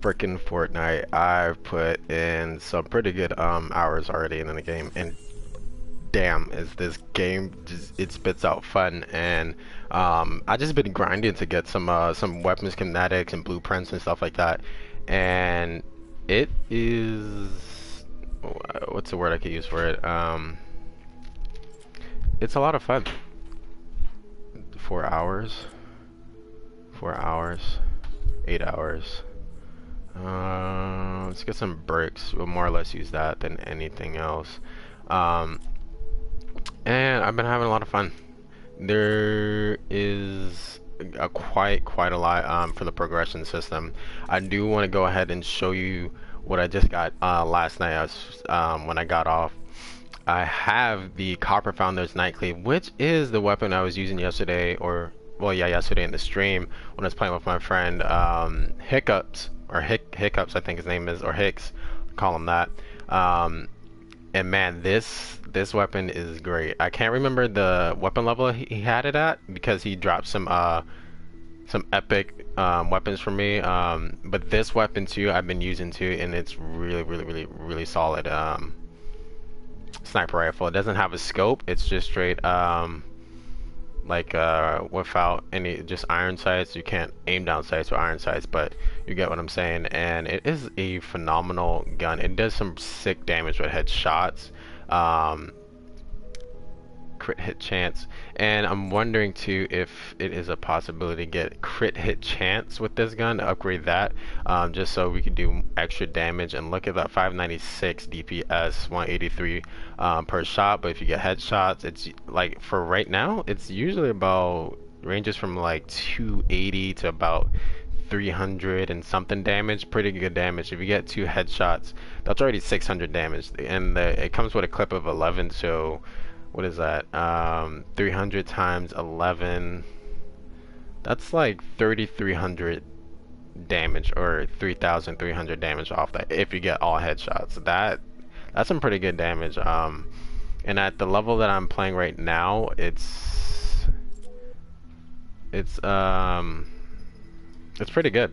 Freaking Fortnite. I've put in some pretty good hours already in the game, and damn, is this game just it spits out fun. And I just been grinding to get some weapons kinetics and blueprints and stuff like that. And it is what's the word I could use for it? It's a lot of fun. 4 hours, 4 hours, 8 hours. Let's get some bricks. We'll more or less use that than anything else. Um, and I've been having a lot of fun. There is quite a lot for the progression system. I do want to go ahead and show you what I just got last night. When I got off. I have the Copper Founder's Nightcleave, which is the weapon I was using yesterday, or well, yeah, yesterday in the stream when I was playing with my friend Hiccups or Hiccups, I think his name is, or Hicks, call him that. Um, and man, this weapon is great. I can't remember the weapon level he had it at because he dropped some epic weapons for me. But this weapon too, I've been using too, and it's really solid. Sniper rifle. It doesn't have a scope. It's just straight like without any just iron sights. You can't aim down sights with iron sights, but you get what I'm saying. And it is a phenomenal gun. It does some sick damage with headshots. Crit hit chance, and I'm wondering too if it is a possibility to get crit hit chance with this gun, to upgrade that, just so we can do extra damage. And look at that, 596 DPS, 183 per shot. But if you get headshots, it's like, for right now, it's usually about ranges from like 280 to about 300 and something damage. Pretty good damage. If you get 2 headshots, that's already 600 damage, and it comes with a clip of 11. So what is that? 300 times 11. That's like 3,300 damage, or 3,300 damage off that if you get all headshots. That's some pretty good damage. And at the level that I'm playing right now, it's it's pretty good.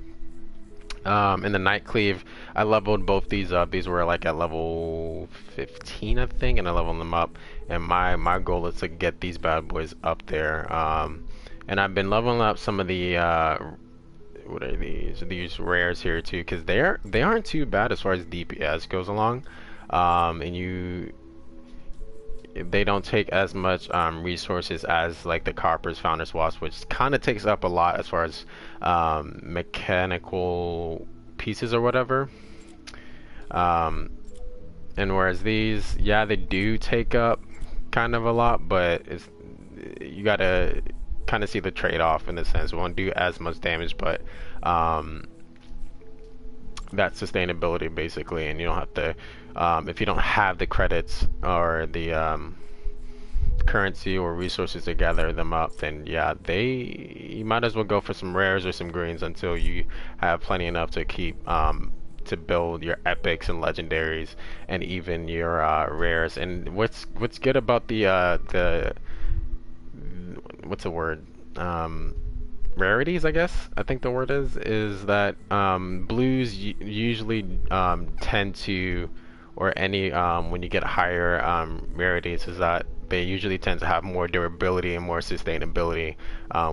In the Night Cleave, I leveled both these up. These were like at level 15, I think, and I leveled them up. And my goal is to get these bad boys up there. And I've been leveling up some of the what are these? These rares here too, because they aren't too bad as far as DPS goes along. And they don't take as much resources as like the Copper's Founder's Wasp, which kind of takes up a lot as far as mechanical pieces or whatever. Um, and whereas these, yeah, they do take up kind of a lot, but you gotta kind of see the trade-off in the sense. It won't do as much damage, but that sustainability basically, and you don't have to if you don't have the credits or the currency or resources to gather them up, then yeah, you might as well go for some rares or some greens until you have plenty enough to keep to build your epics and legendaries, and even your rares. And what's good about the what's the word, rarities, I guess I think the word is that blues usually tend to, or any when you get higher rarities, is that they usually tend to have more durability and more sustainability,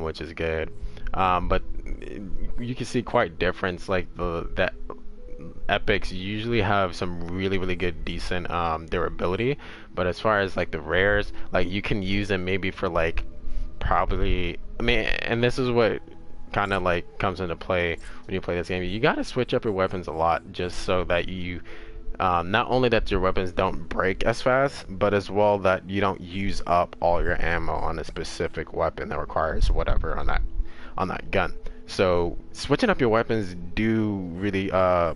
which is good. But you can see quite difference, like that epics usually have some really good decent durability, but as far as like the rares, like you can use them maybe for like probably, I mean, and this is what kind of like comes into play when you play this game. You got to switch up your weapons a lot, just so that you not only that your weapons don't break as fast, but as well that you don't use up all your ammo on a specific weapon that requires whatever on that gun. So switching up your weapons do really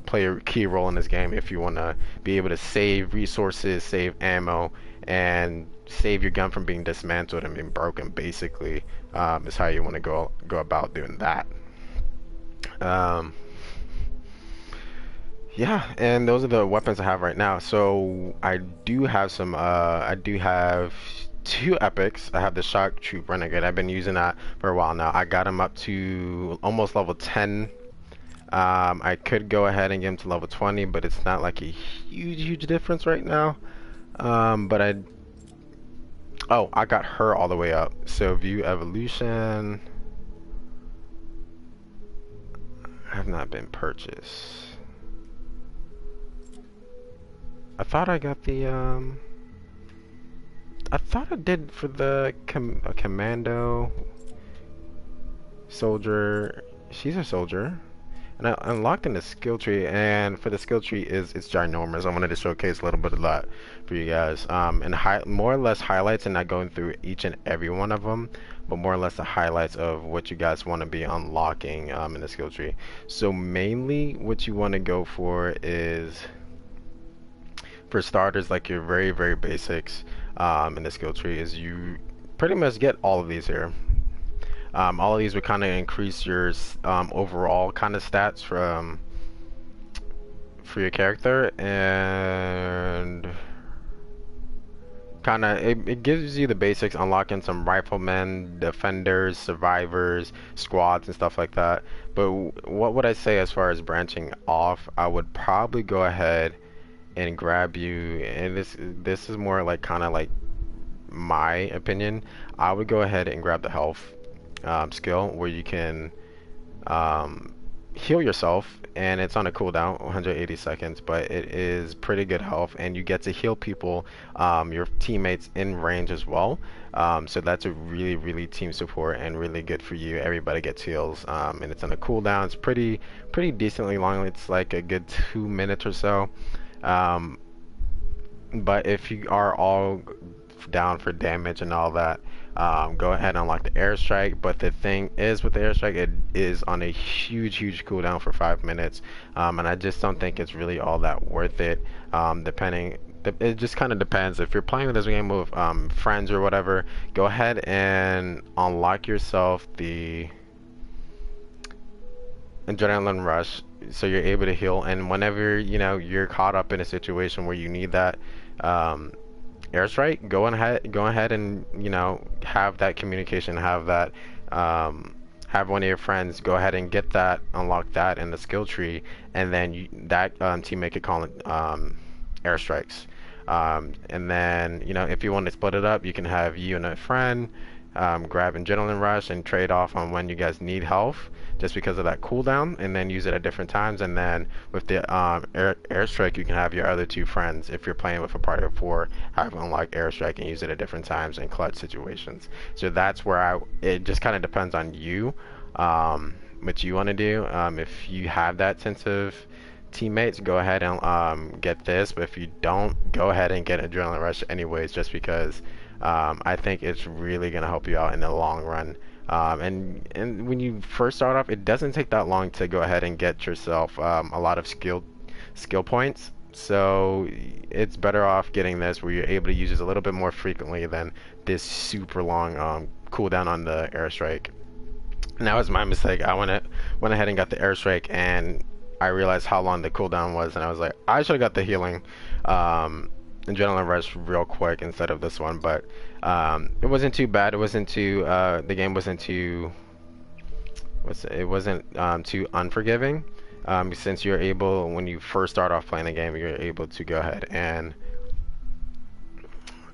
play a key role in this game if you want to be able to save resources, save ammo, and save your gun from being dismantled and being broken. Basically, is how you want to go about doing that. Um, yeah, and those are the weapons I have right now. So I do have some. I do have two epics. I have the Shock Troop Renegade. I've been using that for a while now. I got him up to almost level 10 I could go ahead and get him to level 20, but it's not like a huge difference right now. But oh, I got her all the way up. So view evolution have not been purchased. I thought I got the I thought I did for the commando soldier. She's a soldier. And I unlocked in the skill tree, and for the skill tree it's ginormous. I wanted to showcase a little bit of that for you guys, and more or less highlights, and not going through each and every one of them, but more or less the highlights of what you guys want to be unlocking in the skill tree. So mainly, what you want to go for is, for starters, like your very basics in the skill tree, is you pretty much get all of these here. All of these would kind of increase your overall kind of stats for your character, and kind of it gives you the basics, unlocking some riflemen, defenders, survivors, squads, and stuff like that. But what would I say as far as branching off? I would probably go ahead and grab you, and this is more like kind of like my opinion. I would go ahead and grab the health skill, where you can heal yourself, and it's on a cooldown 180 seconds, but it is pretty good health, and you get to heal people, your teammates in range as well. So that's a really team support and really good for you. Everybody gets heals, and it's on a cooldown. It's pretty decently long. It's like a good 2 minutes or so. But if you are all down for damage and all that, go ahead and unlock the airstrike. But the thing is, with the airstrike, it is on a huge cooldown for 5 minutes, and I just don't think it's really all that worth it. It just kind of depends. If you're playing this game with friends or whatever, go ahead and unlock yourself the adrenaline rush, so you're able to heal, and whenever you're caught up in a situation where you need that airstrike, go ahead and have that communication, have that have one of your friends go ahead and get that, unlock that in the skill tree, and then that teammate could call it airstrikes. And then if you want to split it up, you can have you and a friend grab adrenaline rush and trade off on when you guys need health, just because of that cooldown, and then use it at different times. And then with the airstrike, you can have your other two friends, if you're playing with a party of 4, have unlock airstrike and use it at different times in clutch situations. So that's where it just kind of depends on you, what you want to do. If you have that sense of teammates, go ahead and get this, but if you don't, go ahead and get adrenaline rush anyways, just because I think it's really gonna help you out in the long run. And when you first start off, it doesn't take that long to go ahead and get yourself a lot of skill points. So it's better off getting this, where you're able to use this a little bit more frequently than this super long cooldown on the airstrike. And that was my mistake. I went ahead and got the airstrike, and I realized how long the cooldown was, and I was like, I should have got the healing adrenaline rush real quick instead of this one. But it wasn't too bad. It wasn't too the game wasn't too it wasn't too unforgiving, since you're able, when you first start off playing the game, you're able to go ahead and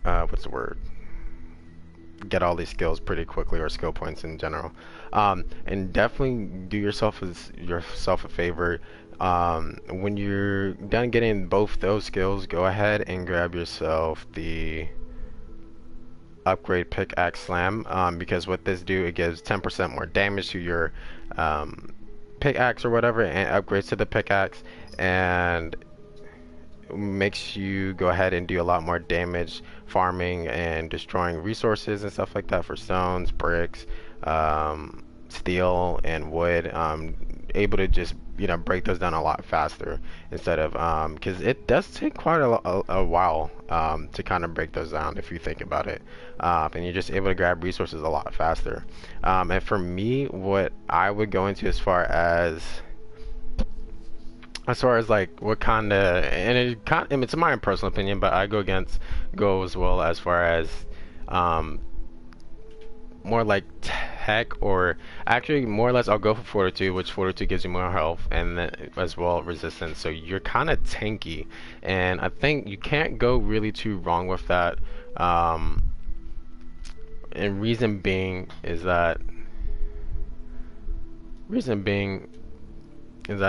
what's the word, get all these skills pretty quickly, or skill points in general. And definitely do yourself a favor. When you're done getting both those skills, go ahead and grab yourself the upgrade pickaxe slam, because what this do, it gives 10% more damage to your pickaxe or whatever, and upgrades to the pickaxe, and makes you go ahead and do a lot more damage farming and destroying resources and stuff like that for stones, bricks, steel, and wood. Able to just break those down a lot faster, instead of because it does take quite a while to kind of break those down, if you think about it, and you're just able to grab resources a lot faster. And for me, what I would go into as far as like what kind of, and I mean, it's my personal opinion, but I go as well as far as more like tech, or actually more or less I'll go for fortitude, which fortitude gives you more health and then, as well resistance. So you're kind of tanky, and I think you can't go really too wrong with that. Um, and reason being is that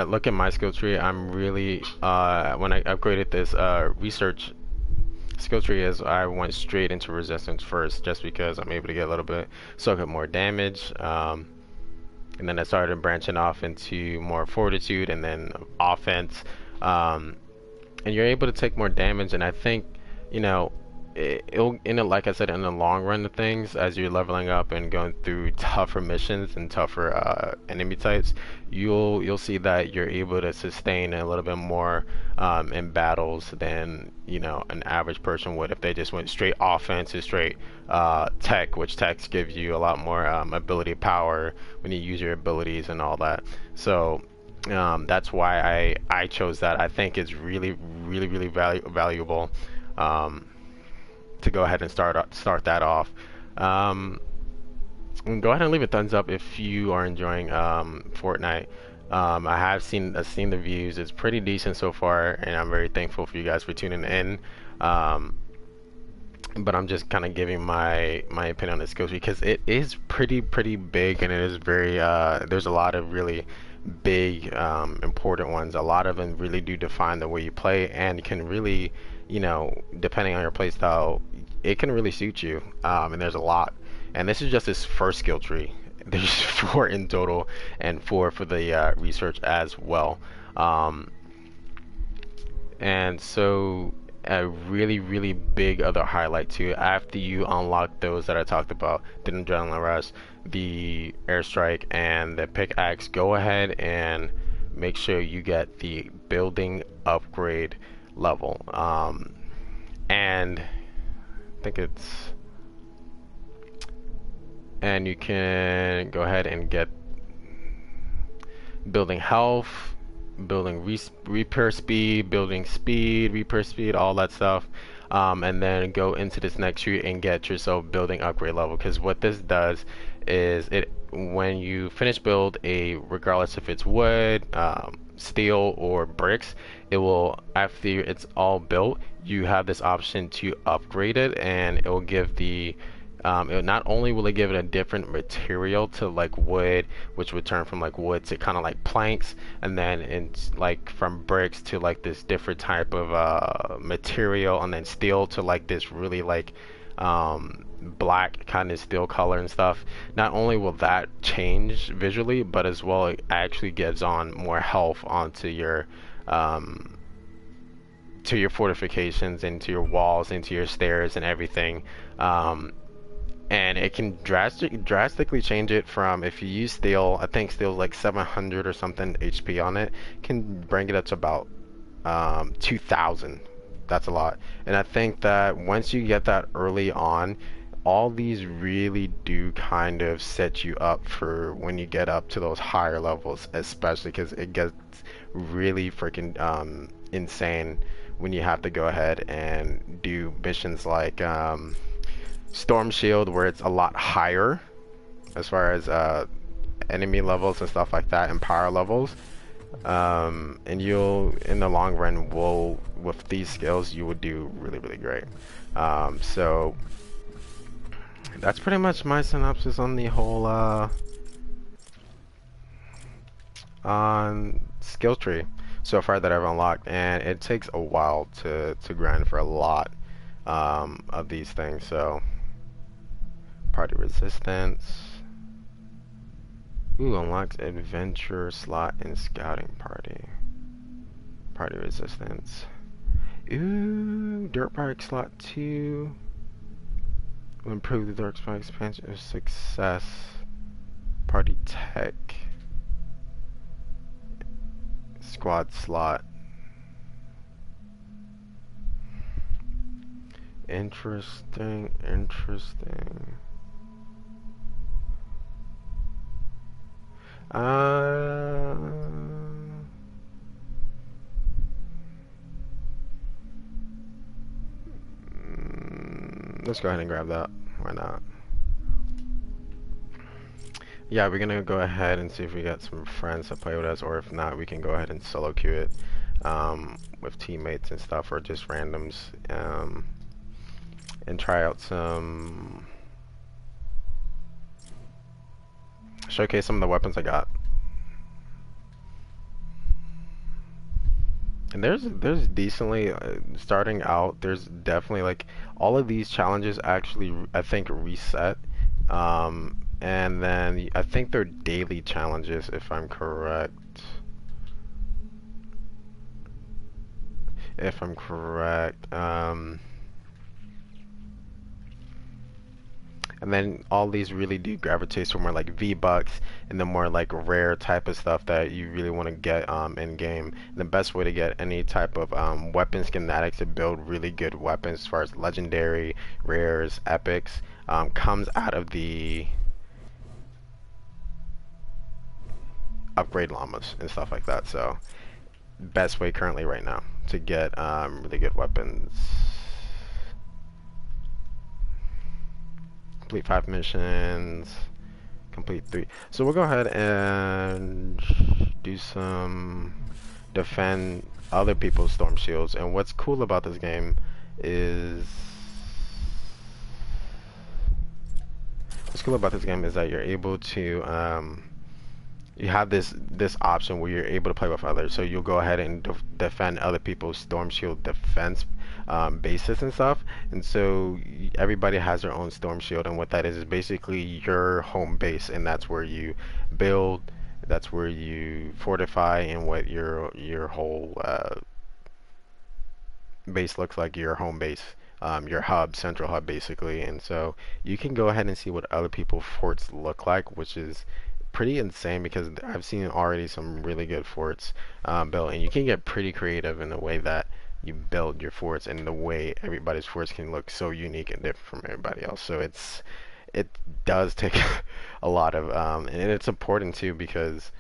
look at my skill tree. I'm really when I upgraded this research skill tree is I went straight into resistance first just because I'm able to get a little bit soak up more damage, and then I started branching off into more fortitude and then offense, um, and you're able to take more damage. And I think, you know, it'll in it, like I said, in the long run of things, as you're leveling up and going through tougher missions and tougher enemy types, you'll see that you're able to sustain a little bit more in battles than, you know, an average person would if they just went straight offense and straight tech, which techs give you a lot more ability power when you use your abilities and all that. So that's why I chose that. I think it's really valuable um, to go ahead and start that off. Um, and go ahead and leave a thumbs up if you are enjoying Fortnite. I have seen the views. It's pretty decent so far, and I'm very thankful for you guys for tuning in. Um, but I'm just kind of giving my opinion on this skill tree because it is pretty big, and it is very there's a lot of really big important ones. A lot of them really do define the way you play and can really, you know, depending on your play style, it can really suit you. And there's a lot, and this is just his first skill tree. There's four in total and four for the research as well. um, and so a really big other highlight too, after you unlock those that I talked about, the adrenaline rush, the airstrike, and the pickaxe, go ahead and make sure you get the building upgrade level. And I think it's, and you can go ahead and get building health, building repair speed, building speed, repair speed, all that stuff. And then go into this next tree and get yourself building upgrade level, because what this does is it, when you finish build a, regardless if it's wood, steel, or bricks, it will, after it's all built, you have this option to upgrade it, and it will give the it not only will it give it a different material to like wood, which would turn from like wood to kind of like planks, and then it's like from bricks to like this different type of material, and then steel to like this really like black kind of steel color and stuff. Not only will that change visually, but as well it actually gives on more health onto your to your fortifications, into your walls, into your stairs and everything. And it can drastically change it from, if you use steel, I think steel's like 700 or something HP on it, can bring it up to about 2000. That's a lot. And I think that once you get that early on, all these really do kind of set you up for when you get up to those higher levels, especially because it gets really freaking insane when you have to go ahead and do missions like Storm Shield, where it's a lot higher as far as enemy levels and stuff like that, and power levels. And you'll, in the long run, will, with these skills, you would do really great. So that's pretty much my synopsis on the whole on skill tree so far that I've unlocked, and it takes a while to grind for a lot of these things. So party resistance. Ooh, unlocks adventure slot and scouting party. Party resistance. Ooh, dirt bike slot 2. Will improve the dirt bike expansion of success. Party tech. Squad slot. Interesting. Let's go ahead and grab that. Why not? Yeah, we're gonna go ahead and see if we got some friends to play with us, or if not, we can go ahead and solo queue it with teammates and stuff, or just randoms, and try out some, showcase some of the weapons I got. And there's decently starting out. There's definitely like all of these challenges actually I think reset, and then I think they're daily challenges if I'm correct. If I'm correct. And then all these really do gravitate to more like V-Bucks and the more like rare type of stuff that you really want to get in game. And the best way to get any type of weapon schematics to build really good weapons as far as legendary, rares, epics comes out of the upgrade llamas and stuff like that. So best way currently right now to get really good weapons. Complete 5 missions, complete 3. So we'll go ahead and do some defend other people's storm shields. And what's cool about this game is that you're able to you have this option where you're able to play with others. So you'll go ahead and defend other people's storm shield defense bases and stuff. And so everybody has their own storm shield, and what that is basically your home base, and that's where you build, that's where you fortify, and what your whole base looks like, your home base, your hub, central hub basically. And so you can go ahead and see what other people's forts look like, which is pretty insane because I've seen already some really good forts built, and you can get pretty creative in the way that you build your forts and the way everybody's forts can look so unique and different from everybody else. So it does take a lot of and it's important too, because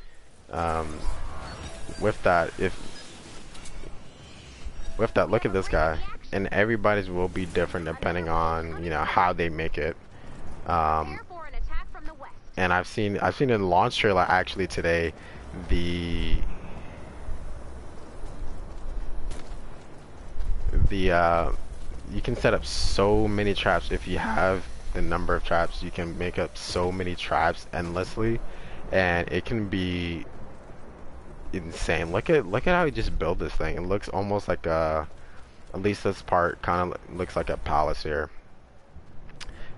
with that look at this guy, and everybody's will be different depending on how they make it. And I've seen in launch trailer actually today the you can set up so many traps. If you have the number of traps, you can make up so many traps endlessly, and it can be insane. Look at how he just built this thing. It looks almost like at least this part kind of looks like a palace here.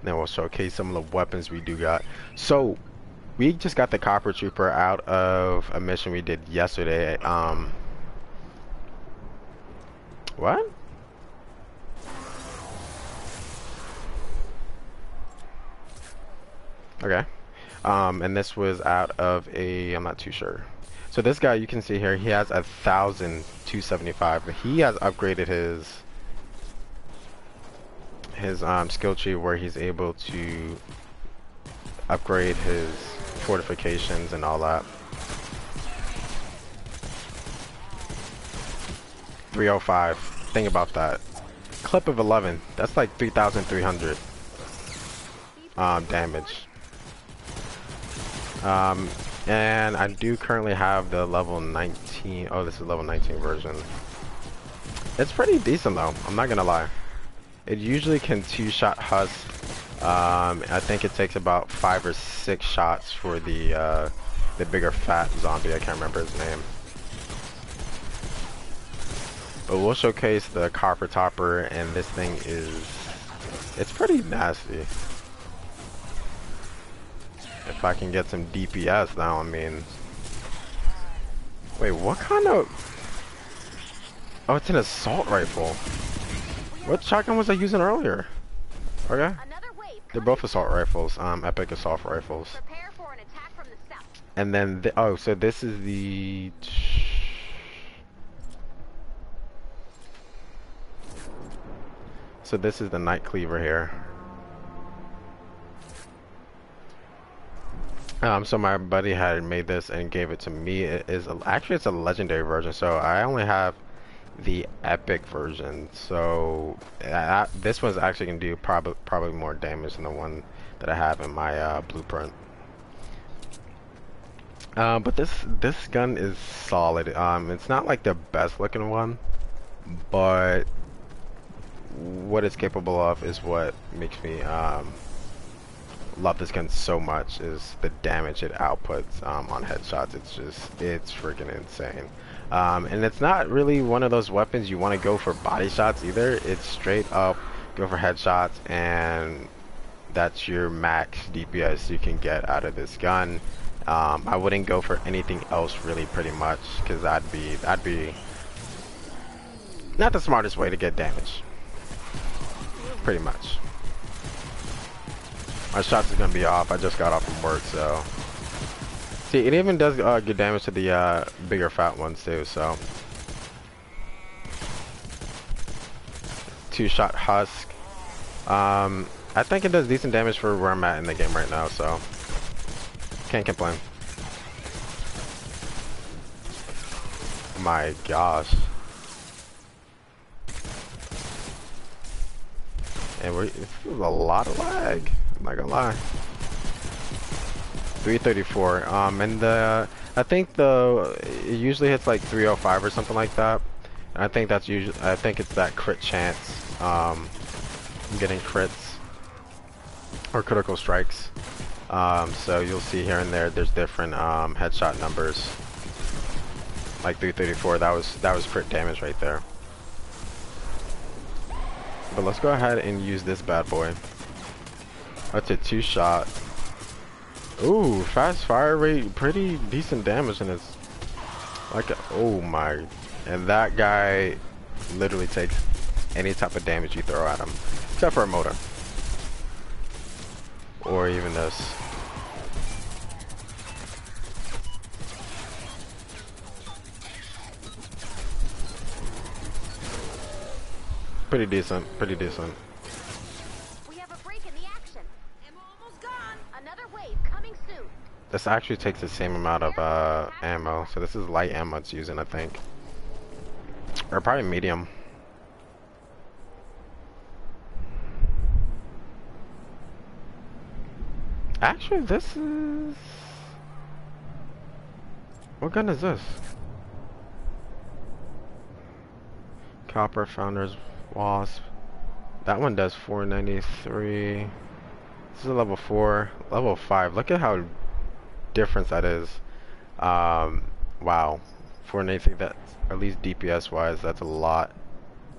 Then we'll showcase some of the weapons we do got. So we just got the Copper Trooper out of a mission we did yesterday. What? Okay. And this was out of I'm not too sure. So this guy, you can see here, he has 1,275. He has upgraded his skill tree where he's able to upgrade his fortifications and all that. 305. Think about that. Clip of 11. That's like 3,300 damage. And I do currently have the level 19. Oh, this is level 19 version. It's pretty decent though, I'm not gonna lie. It usually can two-shot husk. I think it takes about 5 or 6 shots for the bigger fat zombie. I can't remember his name. But we'll showcase the Copper Topper, and this thing it's pretty nasty. If I can get some DPS now, I mean. Wait, what kind of? Oh, it's an assault rifle. What shotgun was I using earlier? Okay. They're both assault rifles, epic assault rifles. And then, oh, so this is the... So this is the Night Cleaver here. So my buddy had made this and gave it to me. Actually, it's a legendary version, so I only have the epic version. So this one's actually gonna do probably more damage than the one that I have in my blueprint. But this gun is solid. It's not like the best looking one, but what it's capable of is what makes me love this gun so much. Is the damage it outputs on headshots. It's freaking insane. And it's not really one of those weapons you want to go for body shots either. It's straight up go for headshots, and that's your max DPS you can get out of this gun. I wouldn't go for anything else really, pretty much, because that'd be not the smartest way to get damage. Pretty much. My shots is gonna be off. I just got off from work, so see, it even does good damage to the bigger fat ones too. So 2-shot husk. I think it does decent damage for where I'm at in the game right now, so can't complain. My gosh. And this is a lot of lag. I'm not gonna lie. 334. And I think it usually hits like 305 or something like that. And I think that's usually, I think it's that crit chance. Getting crits or critical strikes. So you'll see here and there's different headshot numbers. Like 334, that was crit damage right there. But let's go ahead and use this bad boy. That's a 2-shot. Ooh, fast fire rate, pretty decent damage, and it's like oh my, and that guy literally takes any type of damage you throw at him, except for a motor. Or even this. Pretty decent, pretty decent. We have a break in the action. Ammo almost gone. Another wave coming soon. This actually takes the same amount of ammo, so this is light ammo it's using, I think. Or probably medium. Actually, this is... What gun is this? Copper Founders Wasp. That one does 493. This is a level 4. Level 5. Look at how different that is. Wow. 493, that's at least DPS wise, that's a lot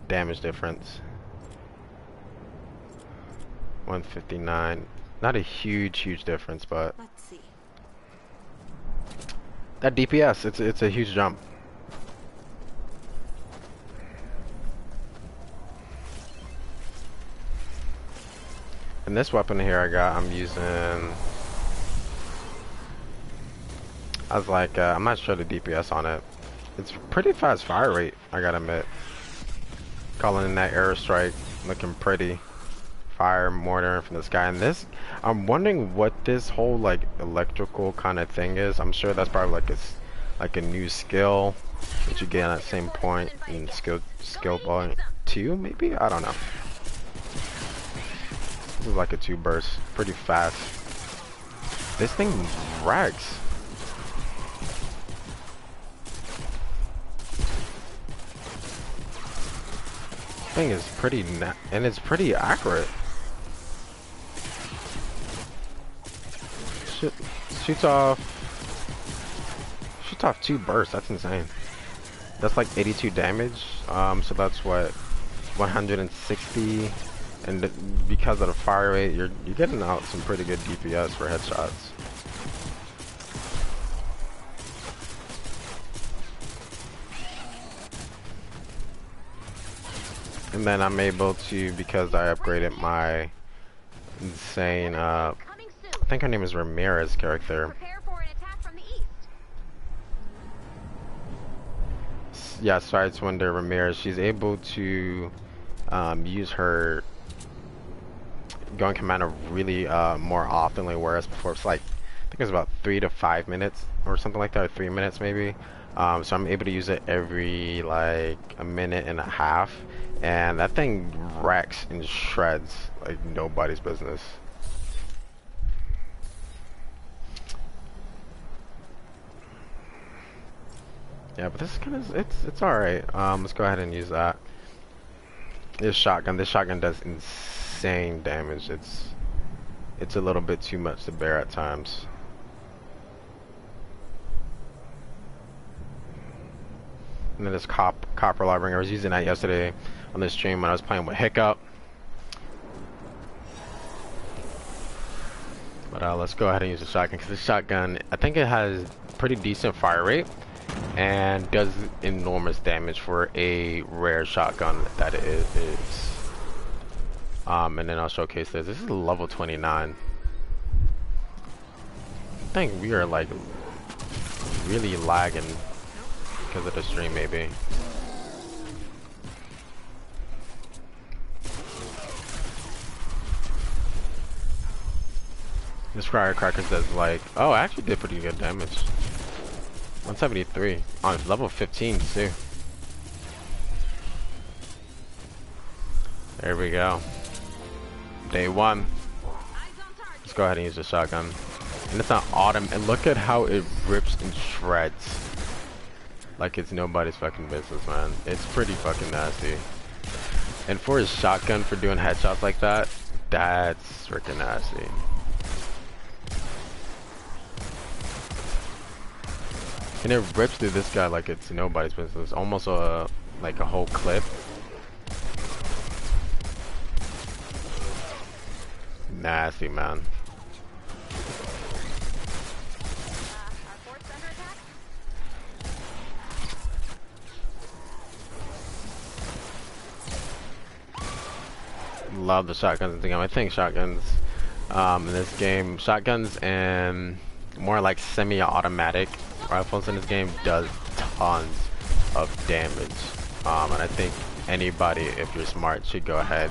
damage difference. 159. Not a huge difference, but Let's see. that DPS, it's a huge jump. And this weapon here I'm using, I was like, I'm not sure the DPS on it. It's pretty fast fire rate, I gotta admit. Calling in that airstrike, looking pretty. Fire mortar from the sky, and this, I'm wondering what this whole like electrical kind of thing is. I'm sure that's probably like a new skill that you get at that same point in skill point 2, maybe, I don't know. This is like a 2 burst, pretty fast. This thing wrecks. Thing is pretty and it's pretty accurate. Shoots off 2 bursts. That's insane. That's like 82 damage. So that's what, 160, and because of the fire rate, you're getting out some pretty good DPS for headshots. And then I'm able to, because I upgraded my insane, I think her name is Ramirez character. Prepare for an attack from the east. Yeah, Sidewinder Ramirez. She's able to use her gun commander really more oftenly, whereas before it's like, I think it was about 3 to 5 minutes or something like that, or 3 minutes maybe. So I'm able to use it every like a minute and a half, and that thing wrecks and shreds like nobody's business. Yeah, but this is kind of it's all right. Let's go ahead and use that. This shotgun. This shotgun does insane damage. It's a little bit too much to bear at times. And then this copper log I was using that yesterday on the stream when I was playing with Hiccup. But let's go ahead and use the shotgun because the shotgun, I think it has pretty decent fire rate and does enormous damage for a rare shotgun that it is. And then I'll showcase this. This is level 29. I think we are like really lagging because of the stream, maybe. This firecrackers does like, oh, I actually did pretty good damage. 173 on level 15 too. There we go. Day one. Let's go ahead and use the shotgun. And it's an autumn, and look at how it rips and shreds. Like it's nobody's fucking business, man. It's pretty fucking nasty. And for his shotgun for doing headshots like that, that's freaking nasty. And it rips through this guy like it's nobody's business. Almost like a whole clip. Nasty, man. Love the shotguns and thing. I think shotguns in this game, shotguns and more like semi-automatic rifles in this game does tons of damage. And I think anybody, if you're smart, should go ahead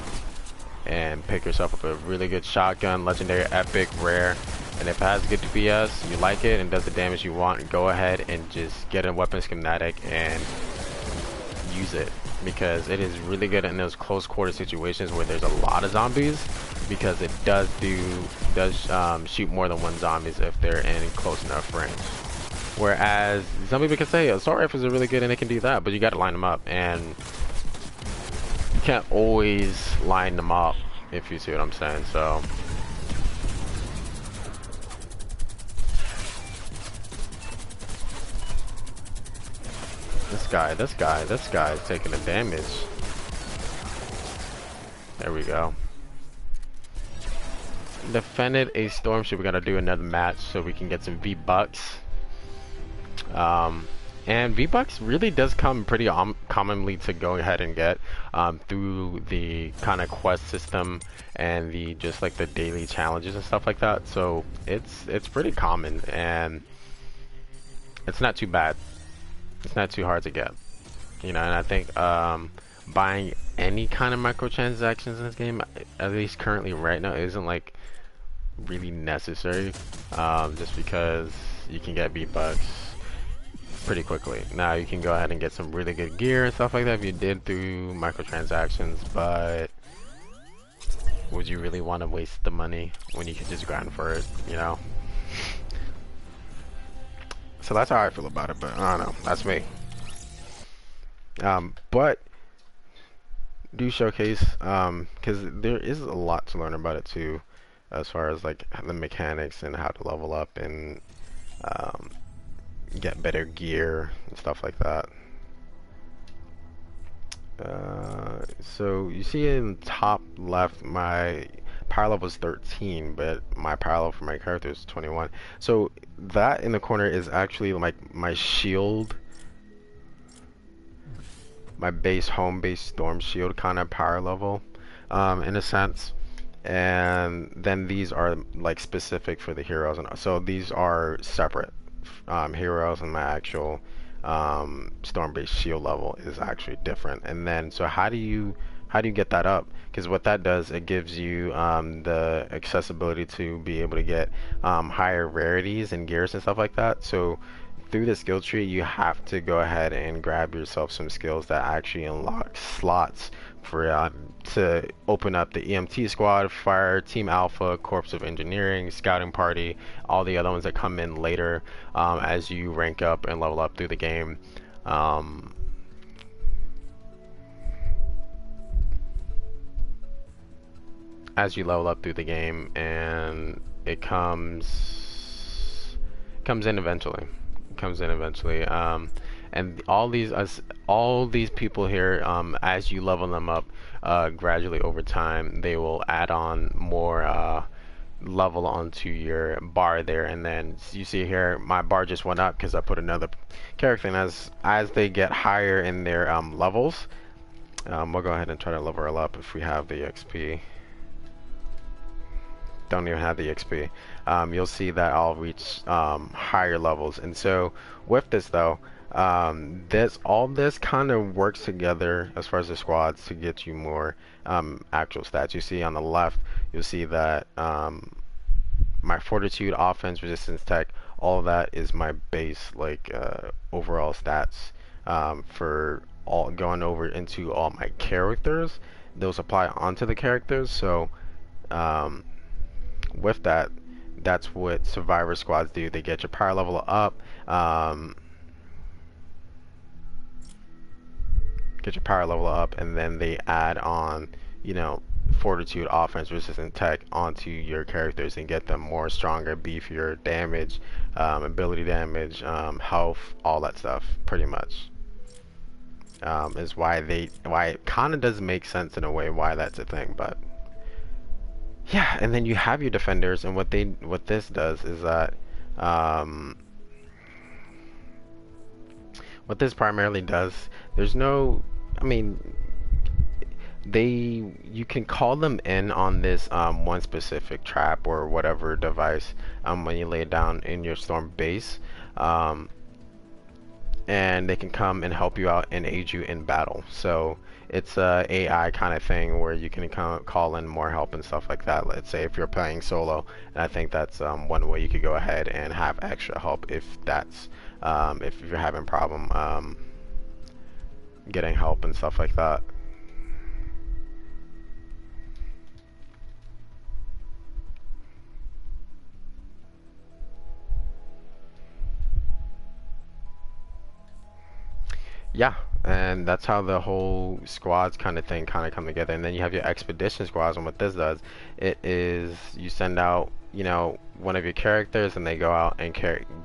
and pick yourself up a really good shotgun, legendary, epic, rare, and if it has good DPS, you like it and does the damage you want, go ahead and just get a weapon schematic and use it, because it is really good in those close quarter situations where there's a lot of zombies, because it does shoot more than one zombies if they're in close enough range. Whereas some people can say assault rifles are really good and it can do that, but you got to line them up, and you can't always line them up, if you see what I'm saying. So this guy is taking the damage. There we go. Defended a storm ship. We gotta do another match so we can get some V-Bucks. And V-Bucks really does come pretty commonly to go ahead and get through the kind of quest system and the just like the daily challenges and stuff like that. So it's pretty common and it's not too bad. It's not too hard to get, you know. And I think buying any kind of microtransactions in this game, at least currently right now, isn't like really necessary, just because you can get V-Bucks pretty quickly. Now you can go ahead and get some really good gear and stuff like that if you did through microtransactions, but would you really want to waste the money when you could just grind for it, you know? So that's how I feel about it, but I don't know, that's me. But do showcase, because there is a lot to learn about it too, as far as like the mechanics and how to level up and get better gear and stuff like that. So you see in top left, my power level is 13, but my power level for my character is 21. So that in the corner is actually like my shield, my home base storm shield kind of power level, in a sense. And then these are like specific for the heroes, and so these are separate heroes, and my actual storm-based shield level is actually different. And then so how do you get that up? Because what that does, it gives you the accessibility to be able to get higher rarities and gears and stuff like that. So through the skill tree, you have to go ahead and grab yourself some skills that actually unlock slots for to open up the EMT squad, fire team alpha, corps of engineering, scouting party, all the other ones that come in later as you rank up and level up through the game. Um, as you level up through the game, and it comes in eventually. It comes in eventually. And all these people here, as you level them up, gradually over time, they will add on more level onto your bar there. And then you see here, my bar just went up because I put another character. And as they get higher in their levels, we'll go ahead and try to level her up if we have the XP. Don't even have the XP. You'll see that I'll reach higher levels. And so with this though, all this kind of works together as far as the squads to get you more actual stats. You see on the left, you'll see that my fortitude, offense, resistance, tech, all of that is my base like overall stats for all going over into all my characters. Those apply onto the characters. So um, with that, that's what survivor squads do. They get your power level up, and then they add on, you know, fortitude, offense, resistance, tech onto your characters and get them more stronger, beefier, damage, ability damage, health, all that stuff, pretty much. Is why it kind of does make sense in a way why that's a thing, but yeah. And then you have your defenders, and what this does is that um, what this primarily does, there's no, I mean, you can call them in on this one specific trap or whatever device when you lay it down in your storm base, um, and they can come and help you out and aid you in battle. So it's a AI kind of thing where you can call in more help and stuff like that. Let's say if you're playing solo, and I think that's one way you could go ahead and have extra help if that's if you're having problem getting help and stuff like that. Yeah, and that's how the whole squads kind of thing kind of come together. And then you have your expedition squads, and what this does, it is you send out, you know, one of your characters, and they go out and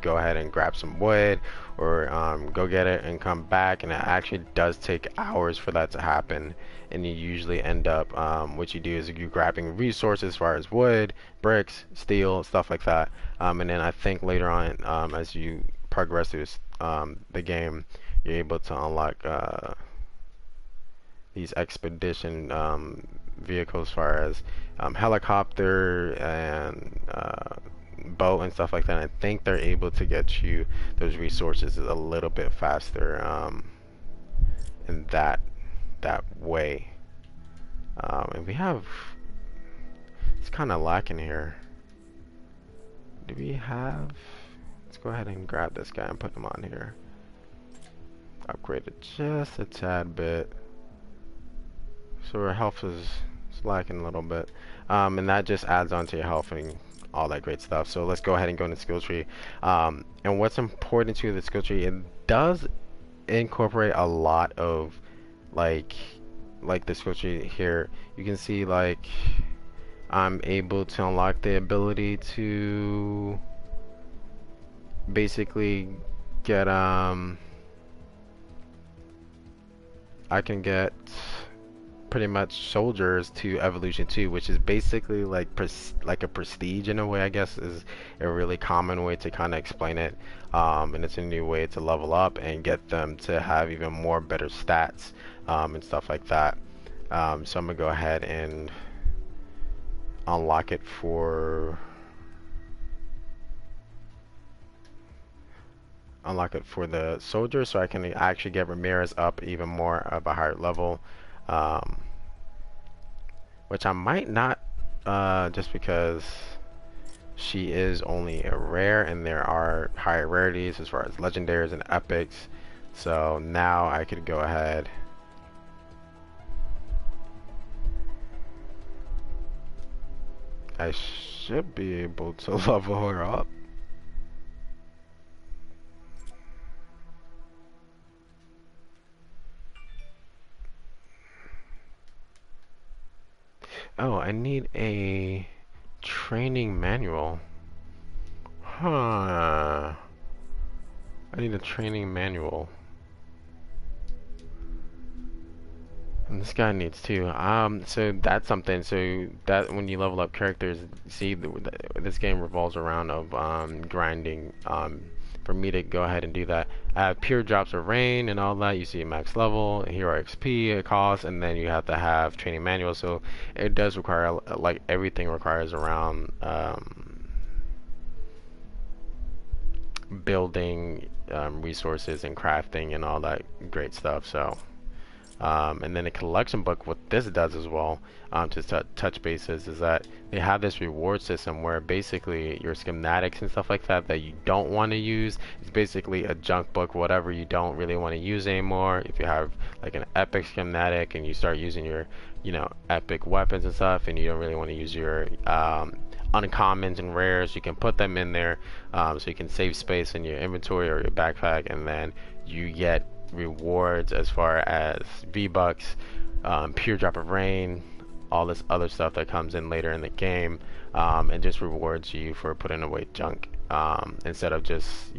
go ahead and grab some wood, or go get it and come back. And it actually does take hours for that to happen. And you usually end up, what you do is you grabbing resources as far as wood, bricks, steel, stuff like that. And then I think later on, as you progress through the game, you're able to unlock these expedition vehicles as far as helicopter and boat and stuff like that. And I think they're able to get you those resources a little bit faster in that way. And we have, it's kind of lacking here. Do we have, let's go ahead and grab this guy and put him on here. Upgraded just a tad bit, so our health is lacking a little bit, and that just adds on to your health and all that great stuff. So let's go ahead and go into skill tree, and what's important to the skill tree, it does incorporate a lot of like the skill tree here. You can see like I'm able to unlock the ability to basically get I can get pretty much soldiers to evolution 2, which is basically like like a prestige in a way, I guess is a really common way to kind of explain it. And it's a new way to level up and get them to have even more better stats and stuff like that. So I'm gonna go ahead and unlock it for the soldier, so I can actually get Ramirez up even more of a higher level, which I might not, just because she is only a rare and there are higher rarities as far as legendaries and epics. So now I could go ahead I should be able to level her up. Oh, I need a training manual. Huh. I need a training manual. And this guy needs too. So that's something. So that when you level up characters, see, this game revolves around of grinding. For me to go ahead and do that, I have pure drops of rain and all that. You see max level, hero XP, cost, and then you have to have training manual. So it does require, like everything requires around building resources and crafting and all that great stuff. So. And then the collection book, what this does as well, to touch bases, is that they have this reward system where basically your schematics and stuff like that that you don't want to use is basically a junk book, whatever you don't really want to use anymore. If you have like an epic schematic and you start using your, epic weapons and stuff, and you don't really want to use your uncommons and rares, you can put them in there, so you can save space in your inventory or your backpack, and then you get rewards as far as V-Bucks, pure drop of rain, all this other stuff that comes in later in the game, and just rewards you for putting away junk, instead of just,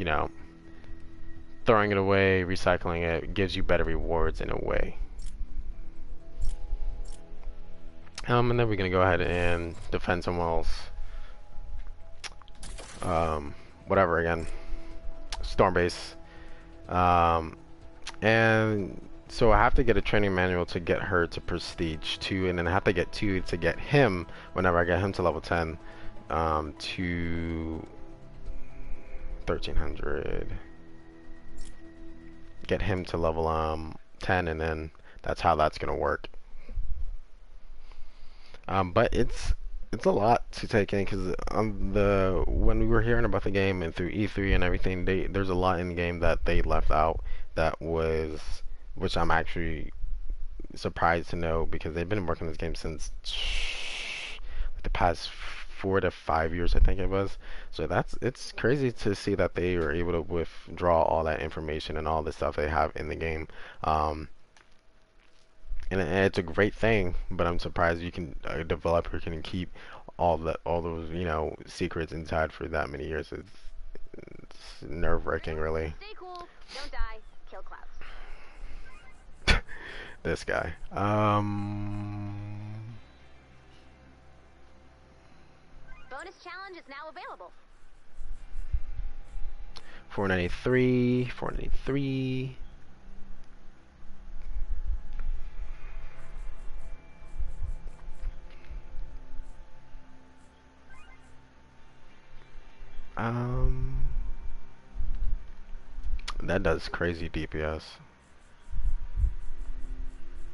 throwing it away, recycling it. It gives you better rewards in a way. And then we're gonna go ahead and defend someone else. Whatever again. Storm base. And so I have to get a training manual to get her to prestige 2, and then I have to get 2 to get him, whenever I get him to level 10, to 1300. Get him to level 10, and then that's how that's gonna work. But it's a lot to take in, because when we were hearing about the game and through E3 and everything, there's a lot in the game that they left out which I'm actually surprised to know, because they've been working on this game since like the past 4 to 5 years, I think it was. So it's crazy to see that they were able to withdraw all that information and all the stuff they have in the game. And it's a great thing, but I'm surprised a developer can keep all those secrets inside for that many years. It's nerve-wracking, really. Stay cool, don't die, kill clouds. This guy. 493, 493. That does crazy DPS.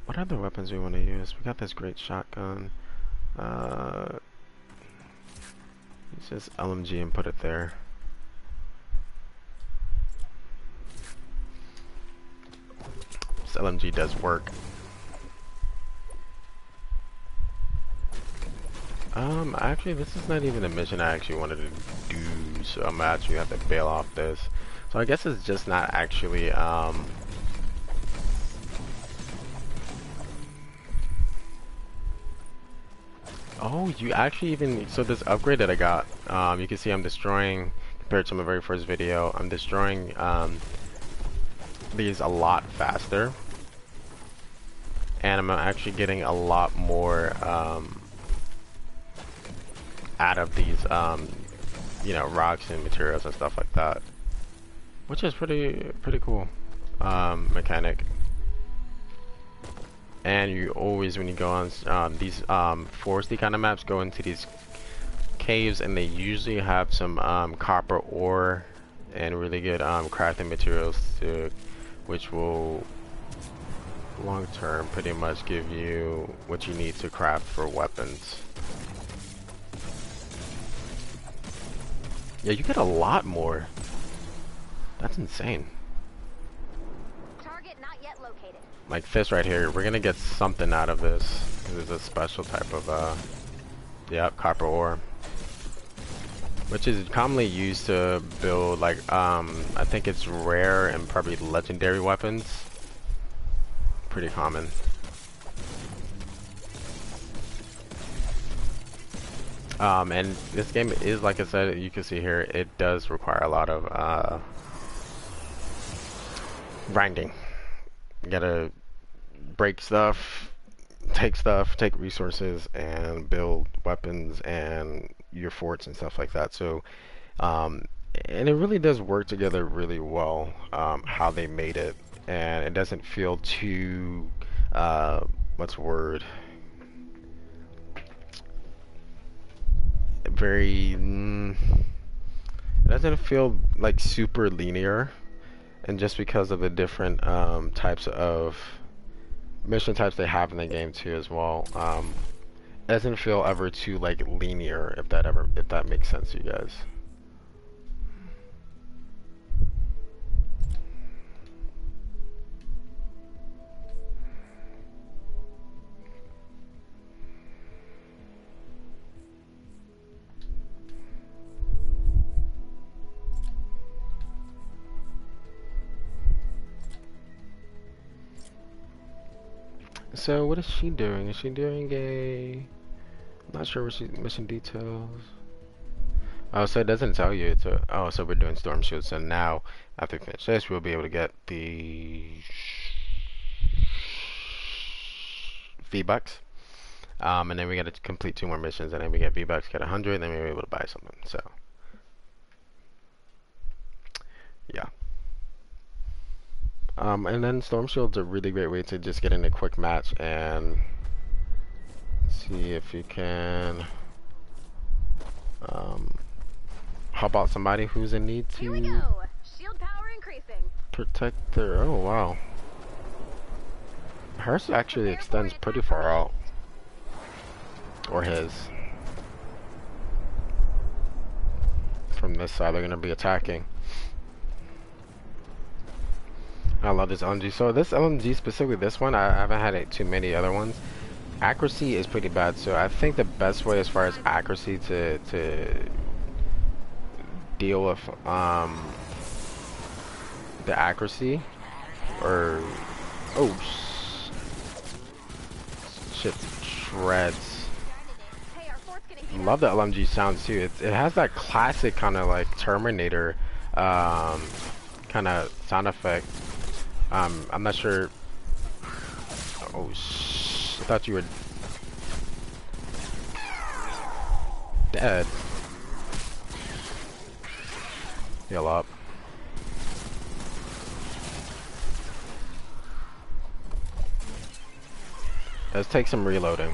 What other weapons do we want to use? We got this great shotgun. Use this LMG and put it there. This LMG does work. Actually, this is not even a mission I actually wanted to do, so I'm actually have to bail off this. So I guess it's just not actually, oh, you actually even, so this upgrade that I got, you can see I'm destroying, compared to my very first video, I'm destroying, these a lot faster. And I'm actually getting a lot more, out of these, rocks and materials and stuff like that, which is pretty cool mechanic. And you always, when you go on these foresty kind of maps, go into these caves, and they usually have some copper ore and really good crafting materials which will long term pretty much give you what you need to craft for weapons. Yeah, you get a lot more. That's insane. Target not yet located. Like this right here, we're gonna get something out of this. This is a special type of, yep, copper ore, which is commonly used to build, like, I think it's rare and probably legendary weapons. Pretty common. And this game is, like I said, you can see here, it does require a lot of grinding. You gotta break stuff, take resources, and build weapons and your forts and stuff like that. So, um, and it really does work together really well, how they made it, and it doesn't feel too, what's the word? Very, it doesn't feel like super linear, and just because of the different types of mission types they have in the game too as well. It doesn't feel ever too like linear, if that makes sense to you guys. So what is she doing? Is she doing a? I'm not sure what she's mission details. Oh, so it doesn't tell you. It's a. Oh, so we're doing storm shield. So now, after we finish this, we'll be able to get the V-Bucks. And then we got to complete 2 more missions, and then we get V-Bucks, get 100, and then we're able to buy something. So, yeah. And then Storm Shield's a really great way to just get in a quick match and see if you can help out somebody who's in need to Here we go. Shield power increasing. protect their. Oh wow, hers actually extends pretty far out, or his. From this side, they're gonna be attacking. I love this LMG. So this LMG, specifically this one, I haven't had too many other ones. Accuracy is pretty bad, so I think the best way as far as accuracy to deal with the accuracy, or oh shit, shreds. Hey, our fort's getting hit. Love the LMG sounds too. It has that classic kind of like Terminator kind of sound effect. I'm not sure. Oh I thought you were dead. Heal up. Let's take some reloading.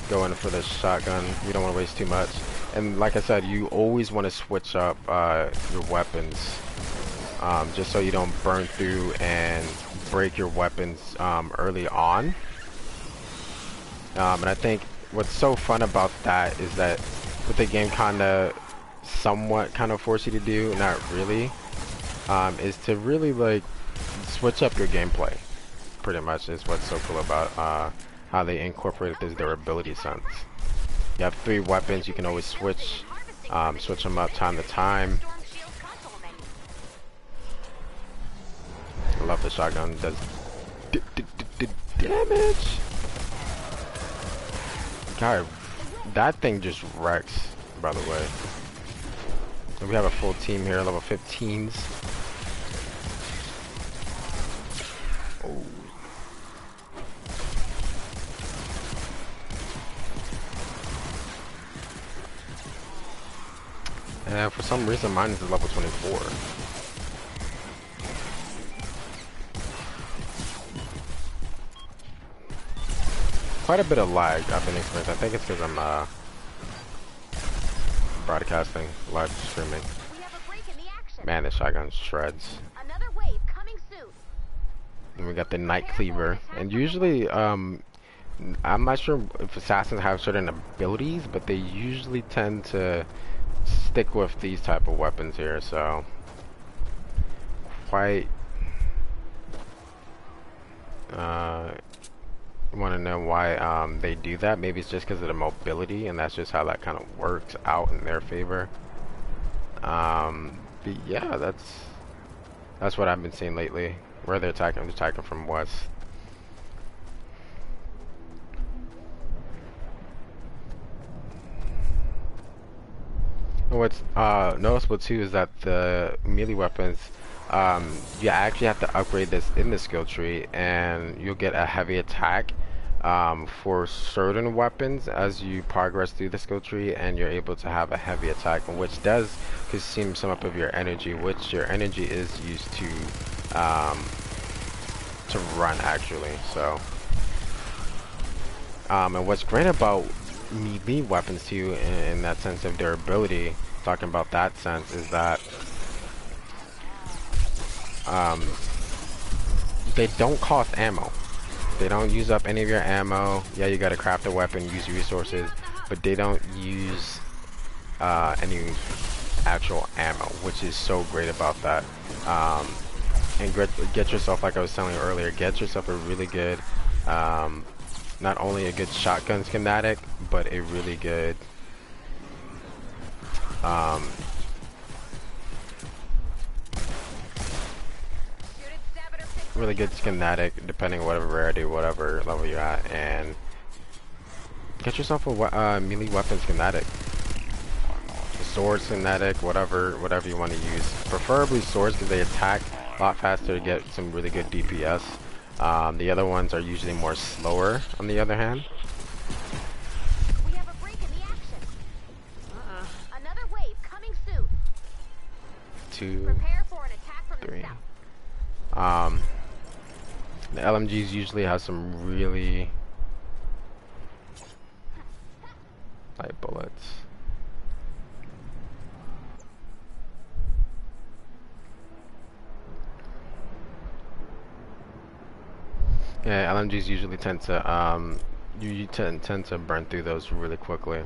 Go in for the shotgun. You don't want to waste too much. And like I said, you always want to switch up your weapons, just so you don't burn through and break your weapons early on. And I think what's so fun about that is that what the game somewhat force you to do, not really, is to really like switch up your gameplay. Pretty much is what's so cool about how they incorporated this durability sense. You have 3 weapons, you can always switch them up time to time. I love the shotgun, does damage. God, that thing just wrecks, by the way. We have a full team here, level 15s. Oh. And for some reason, mine is level 24. Quite a bit of lag I've been experiencing. I think it's because I'm broadcasting, live streaming. We have a break in the action. Man, this shotgun shreds. Another wave coming soon. And we got the Night Cleaver. And usually, I'm not sure if assassins have certain abilities, but they usually tend to stick with these type of weapons here, so quite want to know why they do that. Maybe it's just because of the mobility, and that's just how that kind of works out in their favor. But yeah, that's what I've been seeing lately. Where they're attacking, I'm attacking from west. what's noticeable too is that the melee weapons, you actually have to upgrade this in the skill tree, and you'll get a heavy attack for certain weapons as you progress through the skill tree, and you're able to have a heavy attack, which does consume some up of your energy, which your energy is used to run actually. So, and what's great about melee weapons too, in that sense of durability, talking about that sense, is that um, they don't cost ammo. They don't use up any of your ammo. Yeah, you gotta craft a weapon, use resources, but they don't use any actual ammo, which is so great about that. And get yourself, like I was telling you earlier, get yourself a really good, not only a good shotgun schematic, but a really good schematic, depending on whatever rarity, whatever level you're at, and get yourself a melee weapon schematic, sword schematic, whatever you want to use. Preferably swords because they attack a lot faster to get some really good DPS. The other ones are usually more slower, on the other hand. We have a break in the action. Another wave coming soon. 2, Prepare for an attack from 3. the south. The LMGs usually have some really light bullets. Yeah, LMGs usually tend to you tend to burn through those really quickly.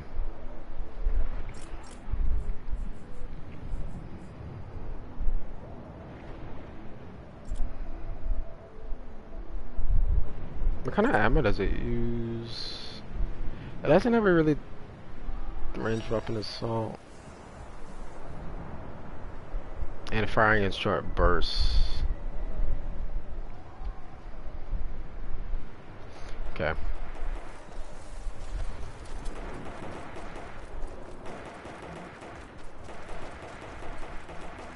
What kind of ammo does it use? It doesn't have a really ranged weapon assault. And firing in short bursts. Okay.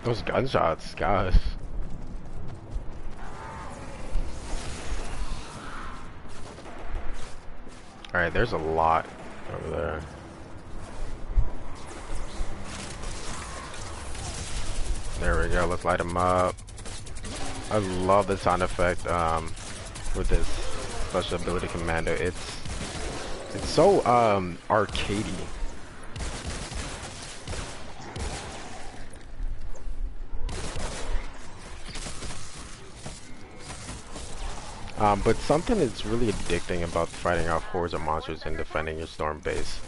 Those gunshots, gosh. Alright, there's a lot over there. There we go, let's light them up. I love the sound effect with this special ability commando. It's so arcadey. But something that's really addicting about fighting off hordes of monsters and defending your storm base.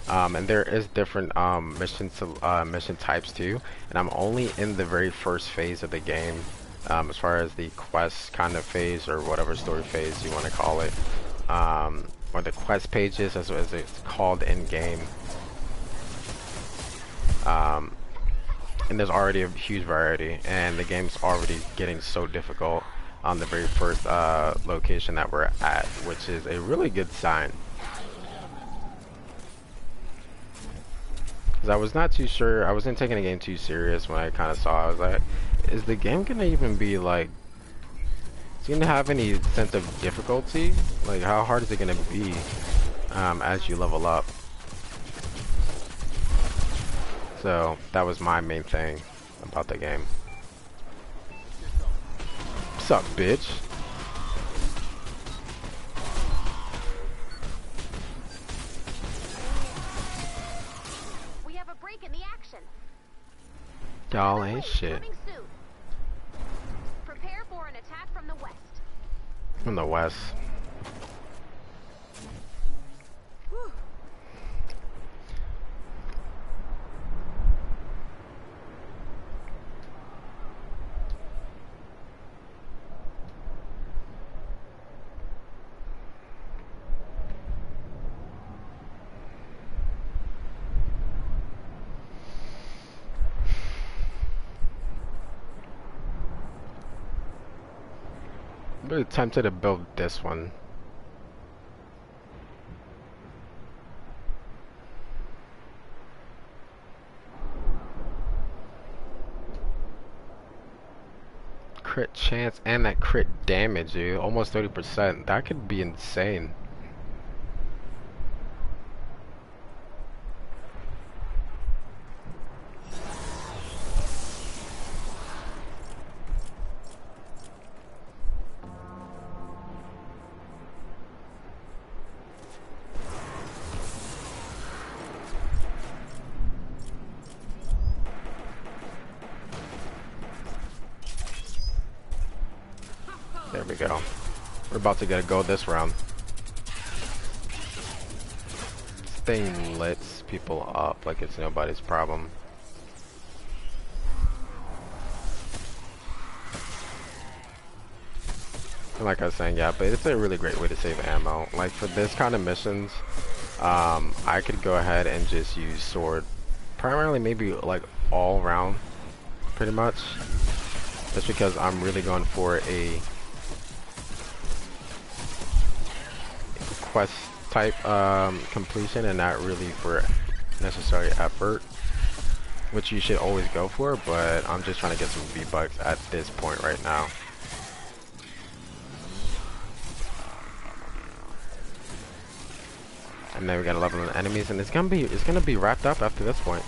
And there is different mission types too, and I'm only in the very first phase of the game, as far as the quest kind of phase, or whatever story phase you want to call it, or the quest pages as it's called in game. And there's already a huge variety, and the game's already getting so difficult on the very first location that we're at, which is a really good sign. Because I was not too sure, I wasn't taking the game too serious when I kind of saw it. I was like, is the game gonna even be like, is it gonna have any sense of difficulty? Like, how hard is it gonna be as you level up? So that was my main thing about the game. What's up, bitch? We have a break in the action. Y'all ain't shit. Coming soon. Prepare for an attack from the west. From the west. I'm really tempted to build this one. crit chance and that crit damage, dude. Almost 30%. That could be insane. There we go. We're about to get a go this round. Staying lits people up like it's nobody's problem. And like I was saying, yeah, but it's a really great way to save ammo. Like for this kind of missions, I could go ahead and just use sword. Primarily maybe like all round, pretty much. Just because I'm really going for a quest type completion and not really for necessary effort, which you should always go for, but I'm just trying to get some V-Bucks at this point right now. And then we got 11 enemies, and it's gonna be wrapped up after this point.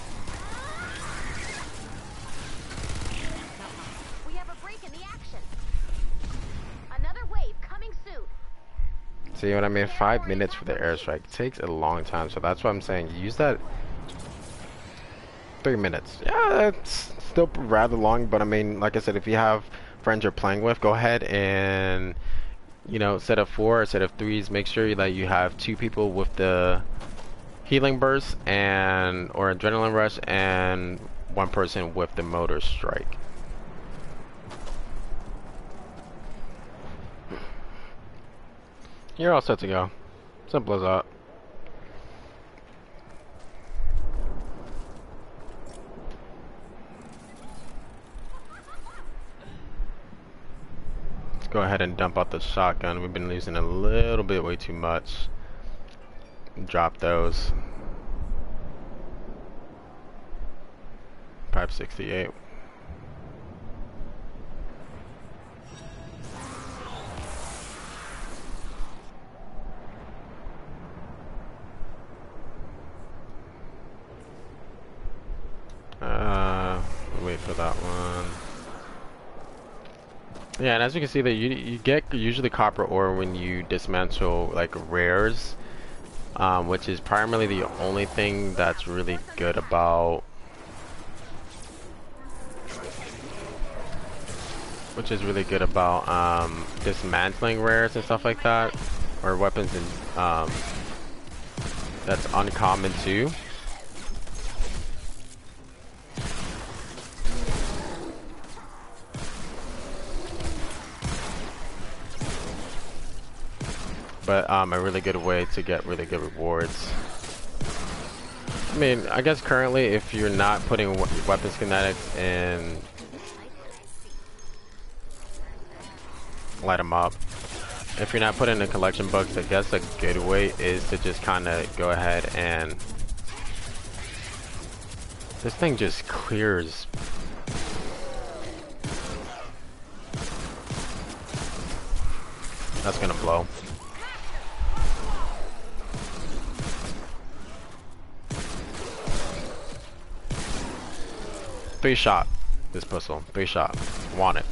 We have a break in the action. Another wave coming soon. See what I mean? 5 minutes for the airstrike takes a long time, so that's why I'm saying use that. 3 minutes. Yeah, it's still rather long, but I mean, like I said, if you have friends you're playing with, go ahead and, you know, set of 4 or set of 3s. Make sure that you have 2 people with the healing burst and or adrenaline rush, and 1 person with the motor strike. You're all set to go. Simple as that. Let's go ahead and dump out the shotgun. We've been using a little bit way too much. Drop those. 568. Wait for that one. Yeah, and as you can see, that you get usually copper ore when you dismantle like rares, which is primarily the only thing that's really good about. Dismantling rares and stuff like that, or weapons and that's uncommon too. But a really good way to get really good rewards. I mean, I guess currently if you're not putting weapons kinetics in, light them up. If you're not putting in collection books, I guess a good way is to just kind of go ahead and this thing just clears. That's gonna blow. Three shot. This pistol. 3 shot. Want it.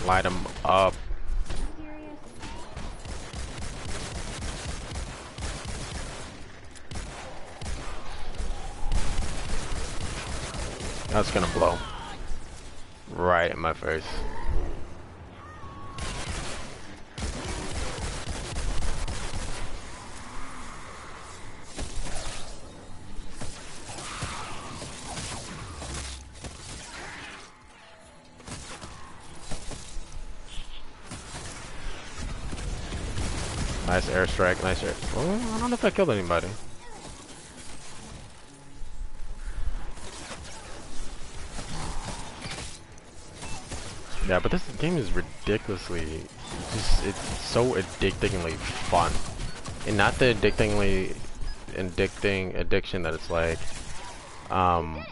Light them up. That's gonna blow. Right in my face. Nice airstrike, nice air. Well, I don't know if I killed anybody. Yeah, but this game is ridiculously, it's so addictingly fun. And not the addictingly addiction that it's like um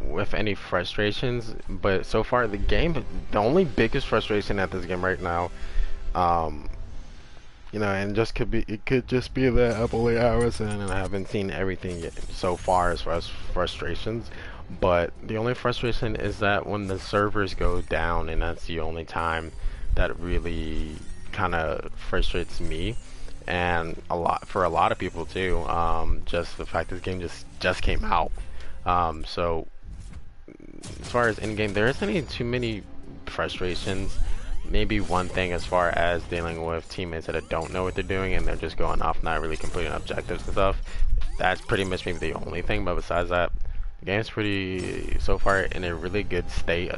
with any frustrations, but so far the only biggest frustration at this game right now, um you know, and just could be it could just be that I'm only hours in and I haven't seen everything yet so far as far as frustrations. But the only frustration is that when the servers go down, and that's the only time that really kind of frustrates me, and a lot of people too. Just the fact this game just came out. So as far as in game, there isn't any too many frustrations. Maybe one thing as far as dealing with teammates that don't know what they're doing and they're just going off, not really completing objectives and stuff. That's pretty much maybe the only thing. But besides that, the game's pretty so far in a really good state.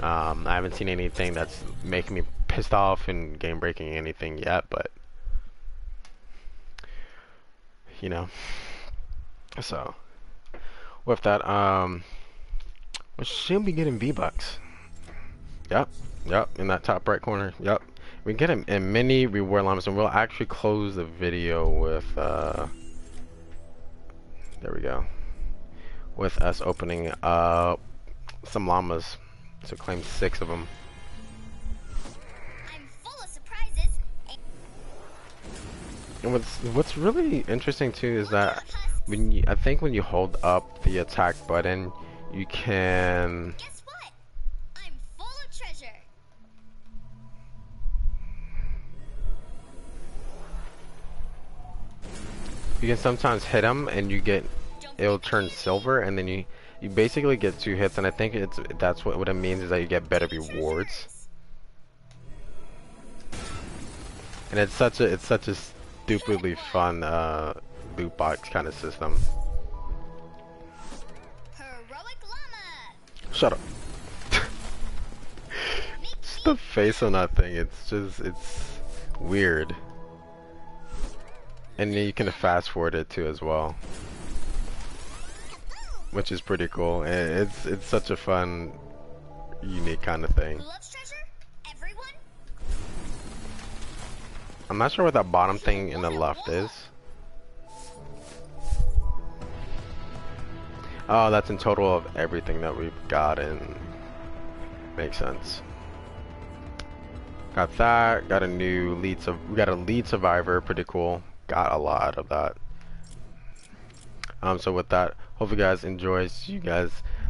I haven't seen anything that's making me pissed off and game breaking anything yet, but you know. So with that, we should be getting V-Bucks. Yep, yep, in that top right corner. Yep, we get him in many reward llamas, and we'll actually close the video with there we go, with us opening up some llamas. So claim 6 of them. I'm full of surprises. And what's really interesting too is that I think when you hold up the attack button, you can. Guess what? I'm full of treasure. You can sometimes hit them and it'll turn silver, and then you basically get 2 hits, and I think that's what it means is that you get better rewards. And it's such a stupidly fun loot box kind of system. Heroic llama. Shut up. Just the face on that thing, it's weird. And then you can fast forward it too as well, which is pretty cool. And it's such a fun, unique kind of thing. Who loves treasure? Everyone? I'm not sure what that bottom thing in the left is. Oh, that's in total of everything that we've gotten. Makes sense. Got that. Got a new lead. We got a lead survivor. Pretty cool. Got a lot out of that. So with that, hope you guys enjoy. See you guys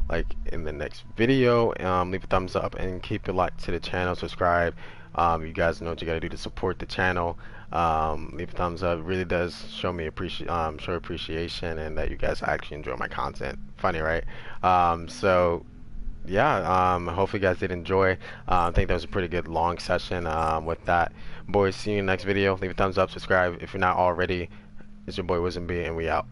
like in the next video. Leave a thumbs up and keep it locked to the channel. Subscribe. You guys know what you gotta do to support the channel. Leave a thumbs up. It really does show me show appreciation, and that you guys actually enjoy my content. Funny, right? So yeah, hopefully you guys did enjoy. I think that was a pretty good long session. With that, boys, see you in the next video. Leave a thumbs up, subscribe if you're not already. It's your boy Wisdom B, and we out.